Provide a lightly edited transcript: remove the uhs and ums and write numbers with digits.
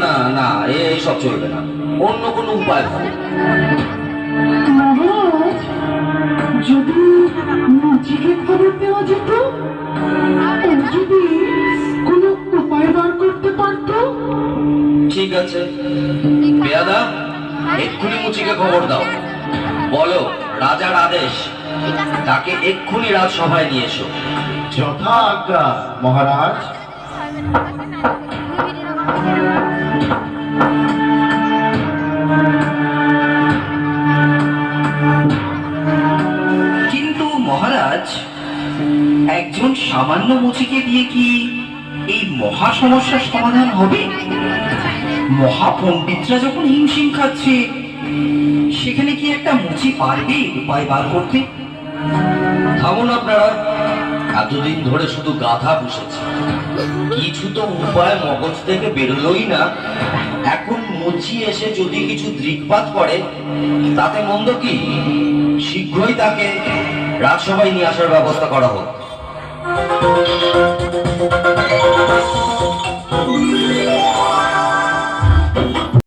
না না, এইসব চলবে না, অন্য কোনো উপায় ভাবো। মহারাজ, যদি মুচিকে খবর দেওয়া যেত, ও যদি কোনো উপায় বার করতে পারত। ঠিক আছে, পেয়াদা, এক্ষুনি মুচিকে খবর দাও, বলো রাজার আদেশ, তাকে এক্ষুনি রাজসভায় নিয়ে এসো। যথা আজ্ঞা মহারাজ। কিন্তু মহারাজ, একজন সামান্য মুচিকে দিয়ে কি এই মহা সমস্যার সমাধান হবে? মহাপণ্ডিতরা যখন হিমশিম খাচ্ছে, সেখানে কি একটা মুচি পারবে উপায় বার করতে? থামুন আপনারা, এতদিন ধরে শুধু গাধা পুষেছে, কিছু তো উপায় মগজ থেকে বেরোলোই না। এখন মুচি এসে যদি কিছু দৃকপাত করে, তাতে মন্দ কি? শীঘ্রই তাকে রাজসভায় নিয়ে আসার ব্যবস্থা করা হোক।